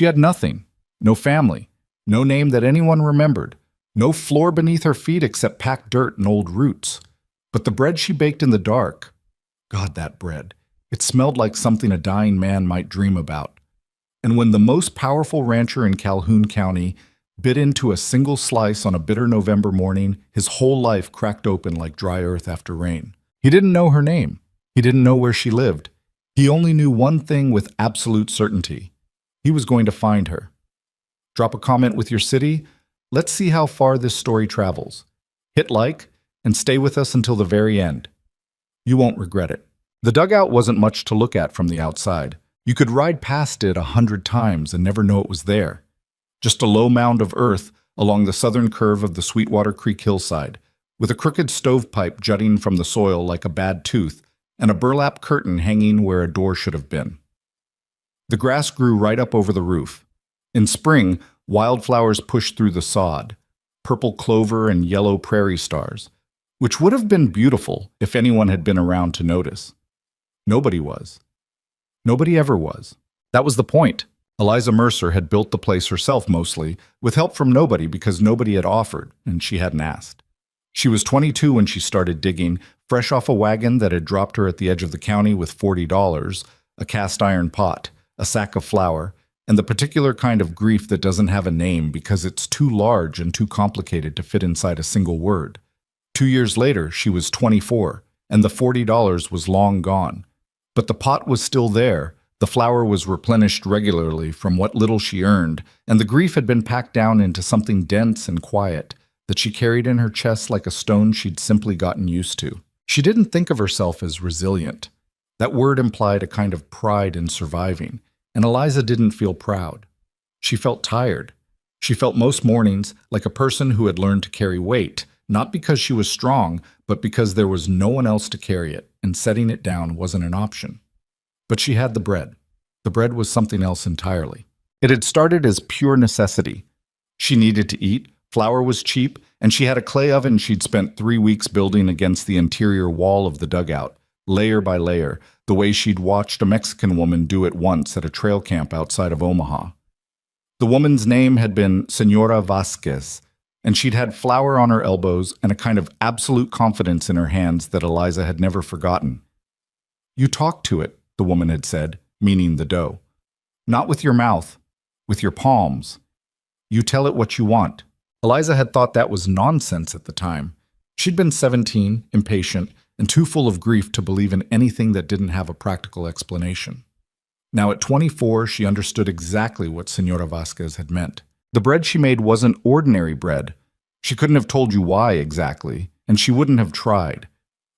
She had nothing, no family, no name that anyone remembered, no floor beneath her feet except packed dirt and old roots. But the bread she baked in the dark, God, that bread, it smelled like something a dying man might dream about. And when the most powerful rancher in Calhoun County bit into a single slice on a bitter November morning, his whole life cracked open like dry earth after rain. He didn't know her name. He didn't know where she lived. He only knew one thing with absolute certainty. He was going to find her. Drop a comment with your city. Let's see how far this story travels. Hit like and stay with us until the very end. You won't regret it. The dugout wasn't much to look at from the outside. You could ride past it 100 times and never know it was there. Just a low mound of earth along the southern curve of the Sweetwater Creek hillside, with a crooked stovepipe jutting from the soil like a bad tooth and a burlap curtain hanging where a door should have been. The grass grew right up over the roof. In spring, wildflowers pushed through the sod, purple clover and yellow prairie stars, which would have been beautiful if anyone had been around to notice. Nobody was. Nobody ever was. That was the point. Eliza Mercer had built the place herself mostly, with help from nobody because nobody had offered, and she hadn't asked. She was 22 when she started digging, fresh off a wagon that had dropped her at the edge of the county with $40, a cast iron pot, a sack of flour, and the particular kind of grief that doesn't have a name because it's too large and too complicated to fit inside a single word. 2 years later, she was 24, and the $40 was long gone. But the pot was still there, the flour was replenished regularly from what little she earned, and the grief had been packed down into something dense and quiet that she carried in her chest like a stone she'd simply gotten used to. She didn't think of herself as resilient. That word implied a kind of pride in surviving, and Eliza didn't feel proud. She felt tired. She felt most mornings like a person who had learned to carry weight, not because she was strong, but because there was no one else to carry it, and setting it down wasn't an option. But she had the bread. The bread was something else entirely. It had started as pure necessity. She needed to eat, flour was cheap, and she had a clay oven she'd spent 3 weeks building against the interior wall of the dugout, layer by layer, the way she'd watched a Mexican woman do it once at a trail camp outside of Omaha. The woman's name had been Senora Vasquez, and she'd had flour on her elbows and a kind of absolute confidence in her hands that Eliza had never forgotten. "You talk to it," the woman had said, meaning the dough. "Not with your mouth, with your palms. You tell it what you want." Eliza had thought that was nonsense at the time. She'd been 17, impatient, and too full of grief to believe in anything that didn't have a practical explanation. Now at 24, she understood exactly what Senora Vasquez had meant. The bread she made wasn't ordinary bread. She couldn't have told you why exactly, and she wouldn't have tried.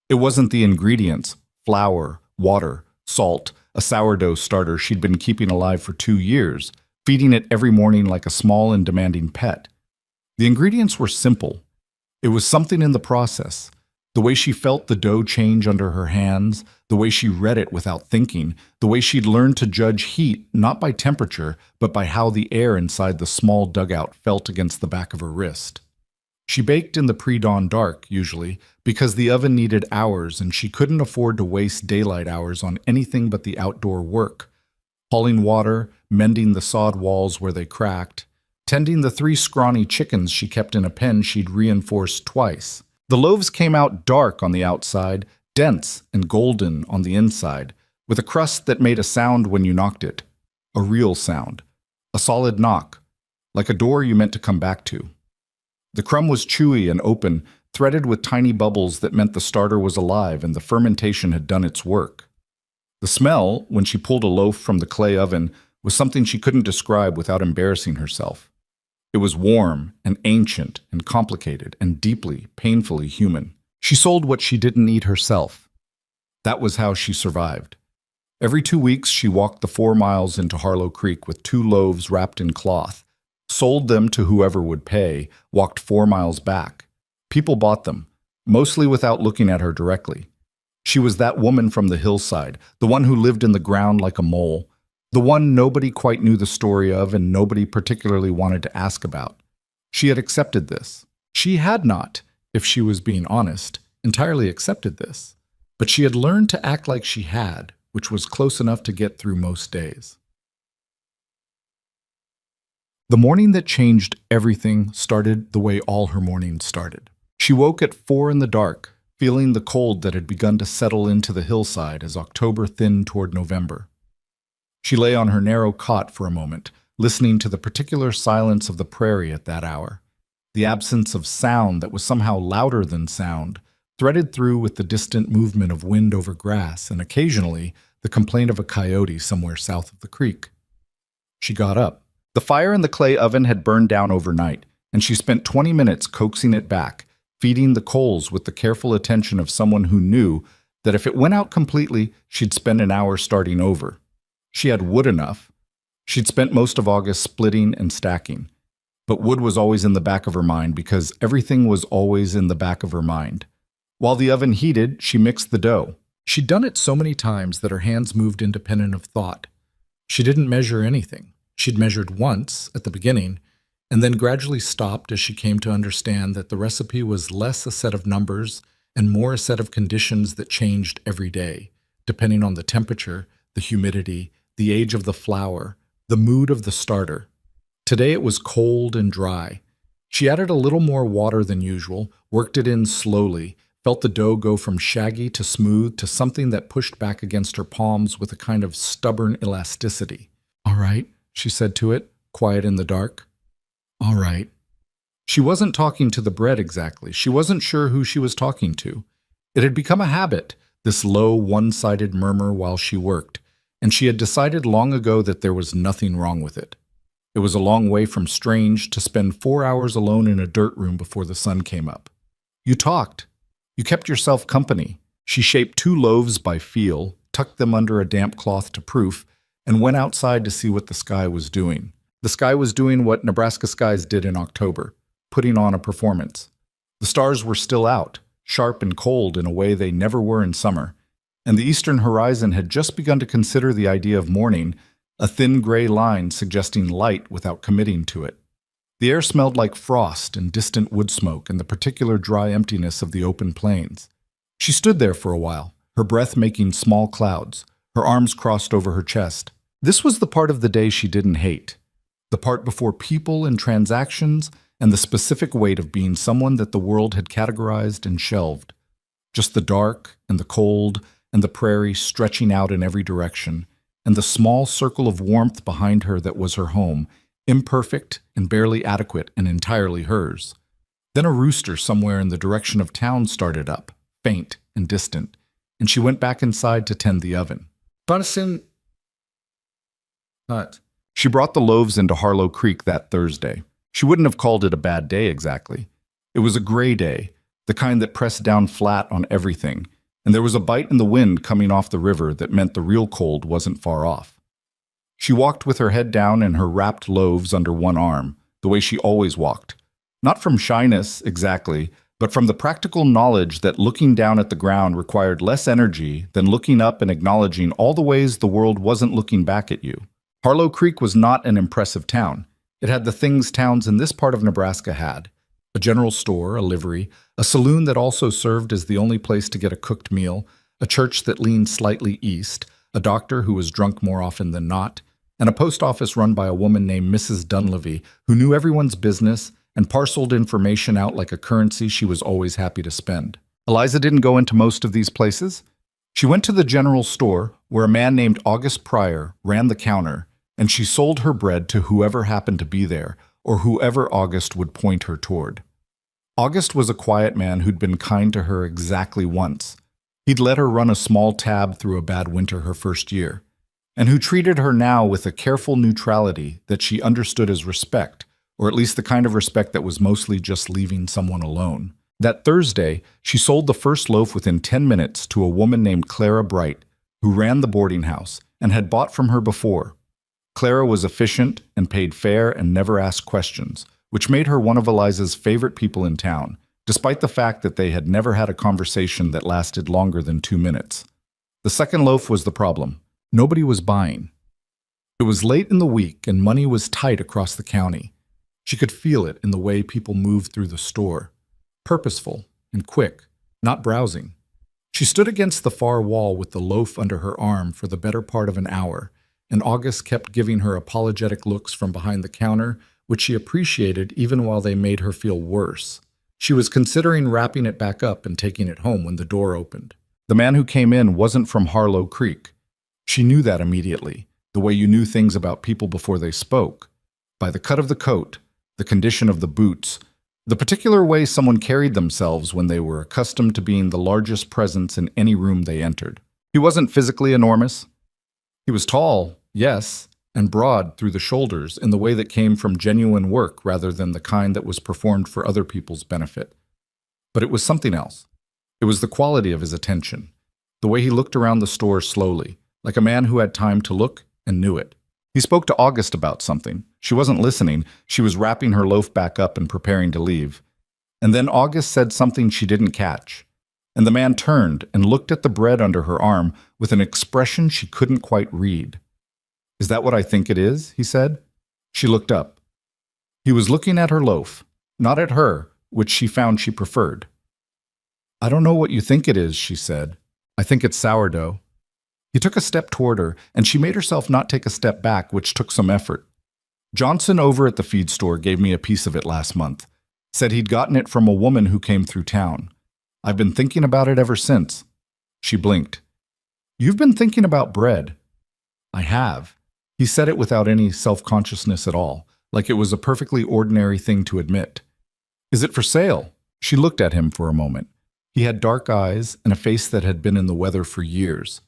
It wasn't the ingredients, flour, water, salt, a sourdough starter she'd been keeping alive for 2 years, feeding it every morning like a small and demanding pet. The ingredients were simple. It was something in the process. The way she felt the dough change under her hands, the way she read it without thinking, the way she'd learned to judge heat not by temperature, but by how the air inside the small dugout felt against the back of her wrist. She baked in the pre-dawn dark, usually, because the oven needed hours and she couldn't afford to waste daylight hours on anything but the outdoor work. Hauling water, mending the sod walls where they cracked, tending the 3 scrawny chickens she kept in a pen she'd reinforced twice. The loaves came out dark on the outside, dense and golden on the inside, with a crust that made a sound when you knocked it. A real sound. A solid knock, like a door you meant to come back to. The crumb was chewy and open, threaded with tiny bubbles that meant the starter was alive and the fermentation had done its work. The smell, when she pulled a loaf from the clay oven, was something she couldn't describe without embarrassing herself. It was warm and ancient and complicated and deeply, painfully human. She sold what she didn't eat herself. That was how she survived. Every 2 weeks, she walked the 4 miles into Harlow Creek with 2 loaves wrapped in cloth, sold them to whoever would pay, walked 4 miles back. People bought them, mostly without looking at her directly. She was that woman from the hillside, the one who lived in the ground like a mole, the one nobody quite knew the story of and nobody particularly wanted to ask about. She had accepted this. She had not, if she was being honest, entirely accepted this. But she had learned to act like she had, which was close enough to get through most days. The morning that changed everything started the way all her mornings started. She woke at 4 in the dark, feeling the cold that had begun to settle into the hillside as October thinned toward November. She lay on her narrow cot for a moment, listening to the particular silence of the prairie at that hour, the absence of sound that was somehow louder than sound, threaded through with the distant movement of wind over grass and occasionally the complaint of a coyote somewhere south of the creek. She got up. The fire in the clay oven had burned down overnight, and she spent 20 minutes coaxing it back, feeding the coals with the careful attention of someone who knew that if it went out completely, she'd spend an hour starting over. She had wood enough. She'd spent most of August splitting and stacking. But wood was always in the back of her mind because everything was always in the back of her mind. While the oven heated, she mixed the dough. She'd done it so many times that her hands moved independent of thought. She didn't measure anything. She'd measured once, at the beginning, and then gradually stopped as she came to understand that the recipe was less a set of numbers and more a set of conditions that changed every day, depending on the temperature, the humidity, the age of the flour, the mood of the starter. Today it was cold and dry. She added a little more water than usual, worked it in slowly, felt the dough go from shaggy to smooth to something that pushed back against her palms with a kind of stubborn elasticity. "All right," she said to it, quiet in the dark. "All right." She wasn't talking to the bread exactly. She wasn't sure who she was talking to. It had become a habit, this low, one-sided murmur while she worked, and she had decided long ago that there was nothing wrong with it. It was a long way from strange to spend 4 hours alone in a dirt room before the sun came up. You talked. You kept yourself company. She shaped 2 loaves by feel, tucked them under a damp cloth to proof, and went outside to see what the sky was doing. The sky was doing what Nebraska skies did in October, putting on a performance. The stars were still out, sharp and cold in a way they never were in summer, and the eastern horizon had just begun to consider the idea of morning, a thin gray line suggesting light without committing to it. The air smelled like frost and distant wood smoke and the particular dry emptiness of the open plains. She stood there for a while, her breath making small clouds, her arms crossed over her chest. This was the part of the day she didn't hate, the part before people and transactions and the specific weight of being someone that the world had categorized and shelved. Just the dark and the cold and the prairie stretching out in every direction, and the small circle of warmth behind her that was her home, imperfect and barely adequate and entirely hers. Then a rooster somewhere in the direction of town started up, faint and distant, and she went back inside to tend the oven. She brought the loaves into Harlow Creek that Thursday. She wouldn't have called it a bad day exactly. It was a gray day, the kind that pressed down flat on everything, and there was a bite in the wind coming off the river that meant the real cold wasn't far off. She walked with her head down and her wrapped loaves under one arm, the way she always walked. Not from shyness, exactly, but from the practical knowledge that looking down at the ground required less energy than looking up and acknowledging all the ways the world wasn't looking back at you. Harlow Creek was not an impressive town. It had the things towns in this part of Nebraska had: a general store, a livery, a saloon that also served as the only place to get a cooked meal, a church that leaned slightly east, a doctor who was drunk more often than not, and a post office run by a woman named Mrs. Dunleavy, who knew everyone's business and parceled information out like a currency she was always happy to spend. Eliza didn't go into most of these places. She went to the general store, where a man named August Pryor ran the counter, and she sold her bread to whoever happened to be there, or whoever August would point her toward. August was a quiet man who'd been kind to her exactly once. He'd let her run a small tab through a bad winter her first year, and who treated her now with a careful neutrality that she understood as respect, or at least the kind of respect that was mostly just leaving someone alone. That Thursday, she sold the first loaf within 10 minutes to a woman named Clara Bright, who ran the boarding house and had bought from her before. Clara was efficient and paid fair and never asked questions, which made her one of Eliza's favorite people in town, despite the fact that they had never had a conversation that lasted longer than 2 minutes. The second loaf was the problem. Nobody was buying. It was late in the week and money was tight across the county. She could feel it in the way people moved through the store. Purposeful and quick, not browsing. She stood against the far wall with the loaf under her arm for the better part of an hour, and August kept giving her apologetic looks from behind the counter, which she appreciated even while they made her feel worse. She was considering wrapping it back up and taking it home when the door opened. The man who came in wasn't from Harlow Creek. She knew that immediately, the way you knew things about people before they spoke. By the cut of the coat, the condition of the boots, the particular way someone carried themselves when they were accustomed to being the largest presence in any room they entered. He wasn't physically enormous. He was tall, yes, and broad through the shoulders in the way that came from genuine work rather than the kind that was performed for other people's benefit. But it was something else. It was the quality of his attention, the way he looked around the store slowly, like a man who had time to look and knew it. He spoke to August about something. She wasn't listening. She was wrapping her loaf back up and preparing to leave. And then August said something she didn't catch. And the man turned and looked at the bread under her arm with an expression she couldn't quite read. "Is that what I think it is?" he said. She looked up. He was looking at her loaf, not at her, which she found she preferred. "I don't know what you think it is," she said. "I think it's sourdough." He took a step toward her, and she made herself not take a step back, which took some effort. "Johnson over at the feed store gave me a piece of it last month. Said he'd gotten it from a woman who came through town. I've been thinking about it ever since." She blinked. "You've been thinking about bread." "I have." He said it without any self-consciousness at all, like it was a perfectly ordinary thing to admit. "Is it for sale?" She looked at him for a moment. He had dark eyes and a face that had been in the weather for years.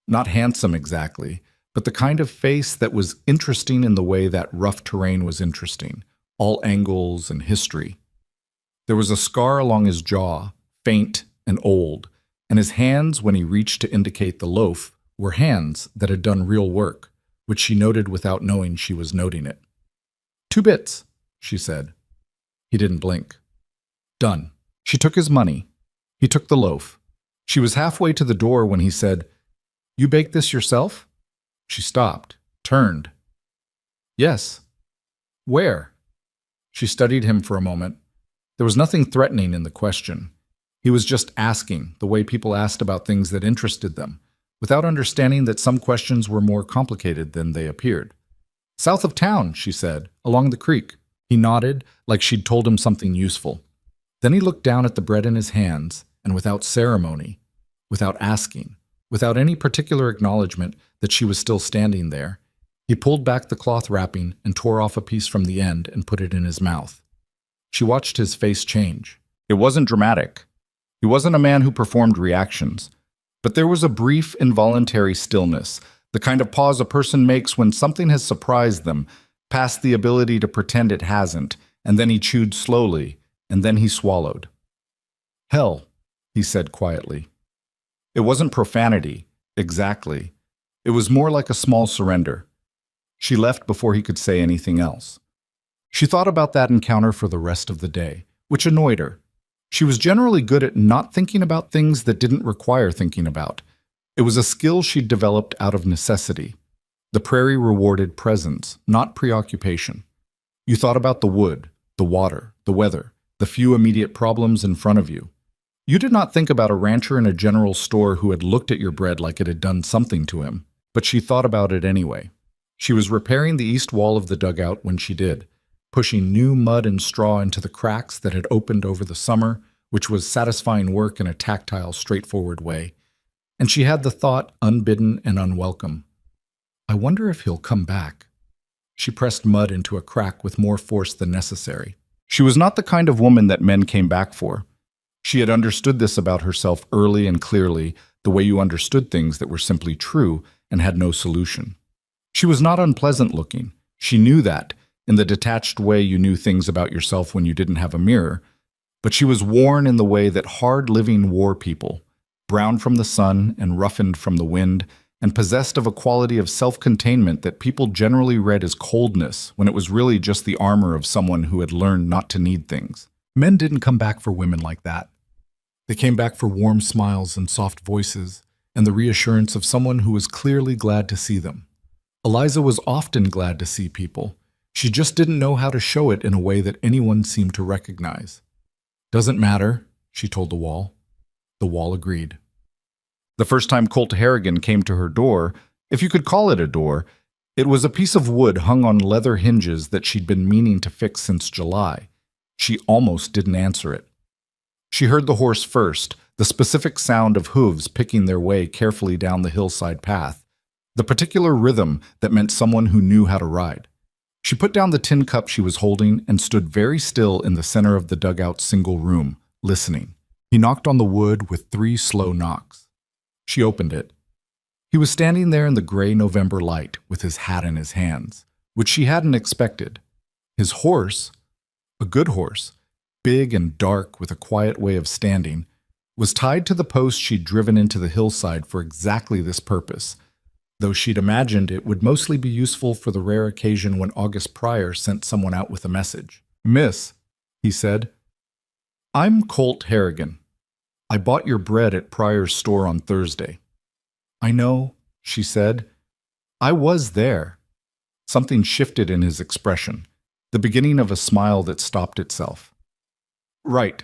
Not handsome exactly, but the kind of face that was interesting in the way that rough terrain was interesting, all angles and history. There was a scar along his jaw, faint and old, and his hands, when he reached to indicate the loaf, were hands that had done real work, which she noted without knowing she was noting it. "2 bits," she said. He didn't blink. "Done." She took his money. He took the loaf. She was halfway to the door when he said, "You baked this yourself?" She stopped, turned. "Yes." "Where?" She studied him for a moment. There was nothing threatening in the question. He was just asking, the way people asked about things that interested them, without understanding that some questions were more complicated than they appeared. "South of town," she said, "along the creek." He nodded, like she'd told him something useful. Then he looked down at the bread in his hands, and without ceremony, without asking, without any particular acknowledgement that she was still standing there, he pulled back the cloth wrapping and tore off a piece from the end and put it in his mouth. She watched his face change. It wasn't dramatic. He wasn't a man who performed reactions. But there was a brief, involuntary stillness, the kind of pause a person makes when something has surprised them, past the ability to pretend it hasn't, and then he chewed slowly, and then he swallowed. "Hell," he said quietly. It wasn't profanity, exactly. It was more like a small surrender. She left before he could say anything else. She thought about that encounter for the rest of the day, which annoyed her. She was generally good at not thinking about things that didn't require thinking about. It was a skill she'd developed out of necessity. The prairie rewarded presence, not preoccupation. You thought about the wood, the water, the weather, the few immediate problems in front of you. You did not think about a rancher in a general store who had looked at your bread like it had done something to him, but she thought about it anyway. She was repairing the east wall of the dugout when she did, pushing new mud and straw into the cracks that had opened over the summer, which was satisfying work in a tactile, straightforward way. And she had the thought, unbidden and unwelcome, "I wonder if he'll come back." She pressed mud into a crack with more force than necessary. She was not the kind of woman that men came back for. She had understood this about herself early and clearly, the way you understood things that were simply true and had no solution. She was not unpleasant looking. She knew that, in the detached way you knew things about yourself when you didn't have a mirror. But she was worn in the way that hard-living war people, brown from the sun and roughened from the wind, and possessed of a quality of self-containment that people generally read as coldness when it was really just the armor of someone who had learned not to need things. Men didn't come back for women like that. They came back for warm smiles and soft voices, and the reassurance of someone who was clearly glad to see them. Eliza was often glad to see people. She just didn't know how to show it in a way that anyone seemed to recognize. "Doesn't matter," she told the wall. The wall agreed. The first time Colt Harrigan came to her door, if you could call it a door, It was a piece of wood hung on leather hinges that she'd been meaning to fix since July. She almost didn't answer it. She heard the horse first, the specific sound of hooves picking their way carefully down the hillside path, the particular rhythm that meant someone who knew how to ride. She put down the tin cup she was holding and stood very still in the center of the dugout's single room, listening. He knocked on the wood with 3 slow knocks. She opened it. He was standing there in the gray November light with his hat in his hands, which she hadn't expected. His horse, a good horse, big and dark with a quiet way of standing, was tied to the post she'd driven into the hillside for exactly this purpose, though she'd imagined it would mostly be useful for the rare occasion when August Pryor sent someone out with a message. "Miss," he said, "I'm Colt Harrigan. I bought your bread at Pryor's store on Thursday." "I know," she said. "I was there." Something shifted in his expression, the beginning of a smile that stopped itself. "Right.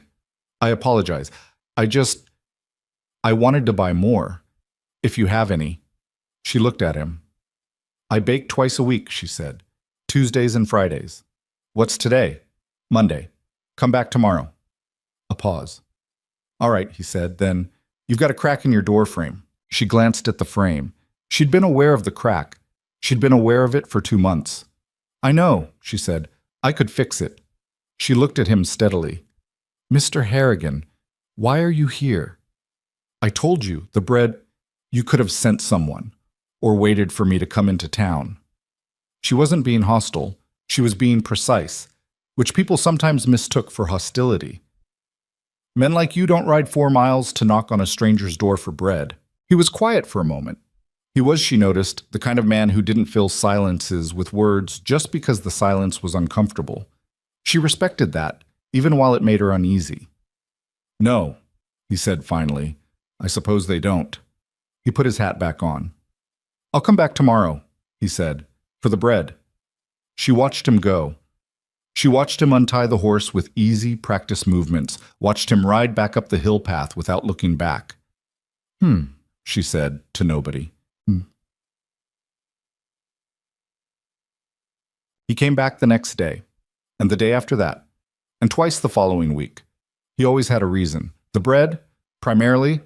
I apologize. I wanted to buy more. If you have any." She looked at him. "I bake twice a week," she said. "Tuesdays and Fridays." "What's today?" "Monday. Come back tomorrow." A pause. "All right," he said. "Then you've got a crack in your door frame." She glanced at the frame. She'd been aware of the crack. She'd been aware of it for 2 months. "I know," she said. "I could fix it." She looked at him steadily. "Mr. Harrigan, why are you here? I told you, the bread, you could have sent someone, or waited for me to come into town." She wasn't being hostile. She was being precise, which people sometimes mistook for hostility. "Men like you don't ride 4 miles to knock on a stranger's door for bread." He was quiet for a moment. He was, she noticed, the kind of man who didn't fill silences with words just because the silence was uncomfortable. She respected that, even while it made her uneasy. "No," he said finally. "I suppose they don't." He put his hat back on. "I'll come back tomorrow," he said, "for the bread." She watched him go. She watched him untie the horse with easy, practiced movements, watched him ride back up the hill path without looking back. She said to nobody. He came back the next day, and the day after that, and twice the following week. He always had a reason. The bread, primarily,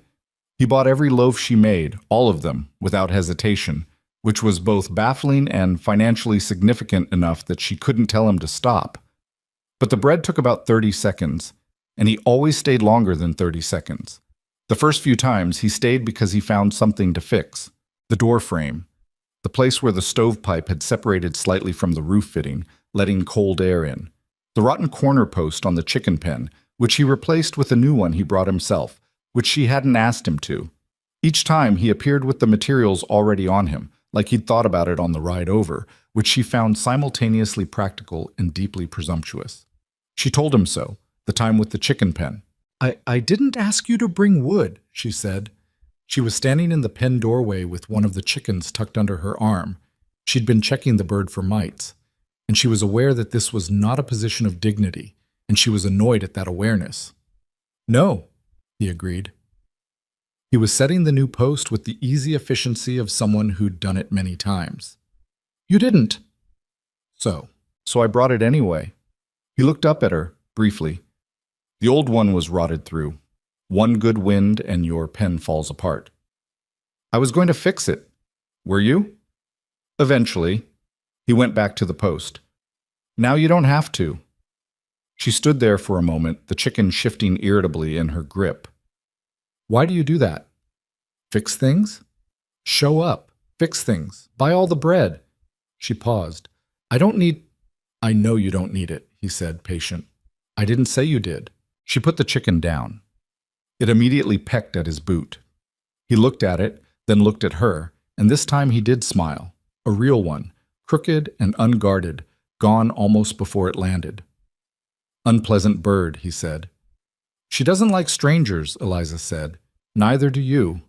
he bought every loaf she made, all of them, without hesitation, which was both baffling and financially significant enough that she couldn't tell him to stop. But the bread took about 30 seconds, and he always stayed longer than 30 seconds. The first few times, he stayed because he found something to fix. The door frame. The place where the stovepipe had separated slightly from the roof fitting, letting cold air in. The rotten corner post on the chicken pen, which he replaced with a new one he brought himself, which she hadn't asked him to. Each time, he appeared with the materials already on him, like he'd thought about it on the ride over, which she found simultaneously practical and deeply presumptuous. She told him so, the time with the chicken pen. I didn't ask you to bring wood," she said. She was standing in the pen doorway with one of the chickens tucked under her arm. She'd been checking the bird for mites, and she was aware that this was not a position of dignity, and she was annoyed at that awareness. "No," he agreed. He was setting the new post with the easy efficiency of someone who'd done it many times. "You didn't." So I brought it anyway." He looked up at her, briefly. "The old one was rotted through. One good wind and your pen falls apart." "I was going to fix it. Were you?" "Eventually." He went back to the post. "Now you don't have to." She stood there for a moment, the chicken shifting irritably in her grip. "Why do you do that?" "Fix things?" "Show up. Fix things. Buy all the bread." She paused. "I don't need—" "I know you don't need it," he said, patient. "I didn't say you did." She put the chicken down. It immediately pecked at his boot. He looked at it, then looked at her, and this time he did smile. A real one, crooked and unguarded, gone almost before it landed. "Unpleasant bird," he said. "She doesn't like strangers," Eliza said. "Neither do you."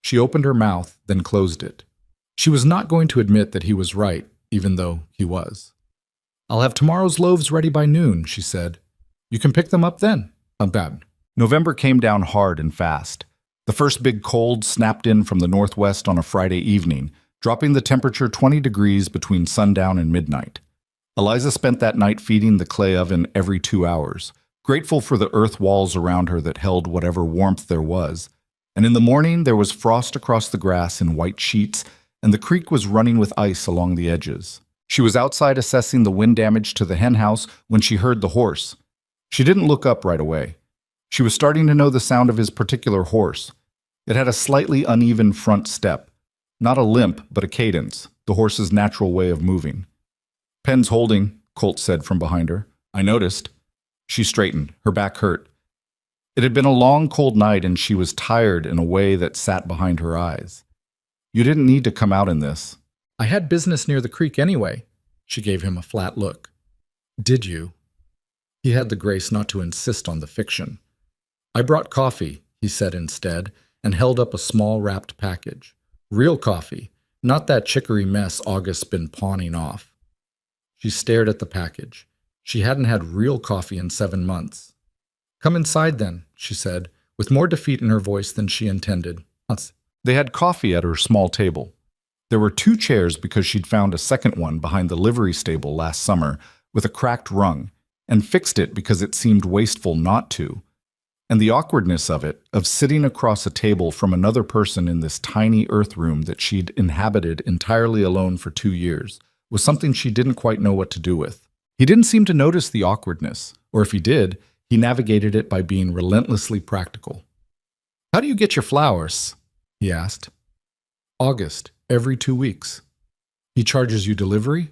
She opened her mouth, then closed it. She was not going to admit that he was right, even though he was. "I'll have tomorrow's loaves ready by noon," she said. "You can pick them up then." November came down hard and fast. The first big cold snapped in from the northwest on a Friday evening, dropping the temperature 20 degrees between sundown and midnight. Eliza spent that night feeding the clay oven every 2 hours, grateful for the earth walls around her that held whatever warmth there was. And in the morning, there was frost across the grass in white sheets, and the creek was running with ice along the edges. She was outside assessing the wind damage to the henhouse when she heard the horse. She didn't look up right away. She was starting to know the sound of his particular horse. It had a slightly uneven front step. Not a limp, but a cadence, the horse's natural way of moving. "Pen's holding," Colt said from behind her. "I noticed." She straightened. Her back hurt. It had been a long, cold night, and she was tired in a way that sat behind her eyes. "You didn't need to come out in this." "I had business near the creek anyway." She gave him a flat look. "Did you?" He had the grace not to insist on the fiction. "I brought coffee," he said instead, and held up a small wrapped package. "Real coffee, not that chicory mess August's been pawning off." She stared at the package. She hadn't had real coffee in 7 months. "Come inside then," she said, with more defeat in her voice than she intended. They had coffee at her small table. There were 2 chairs because she'd found a second one behind the livery stable last summer with a cracked rung, and fixed it because it seemed wasteful not to. And the awkwardness of it, of sitting across a table from another person in this tiny earth room that she'd inhabited entirely alone for 2 years, was something she didn't quite know what to do with. He didn't seem to notice the awkwardness, or if he did, he navigated it by being relentlessly practical. "How do you get your flowers?" he asked. "August, every 2 weeks. He charges you delivery?"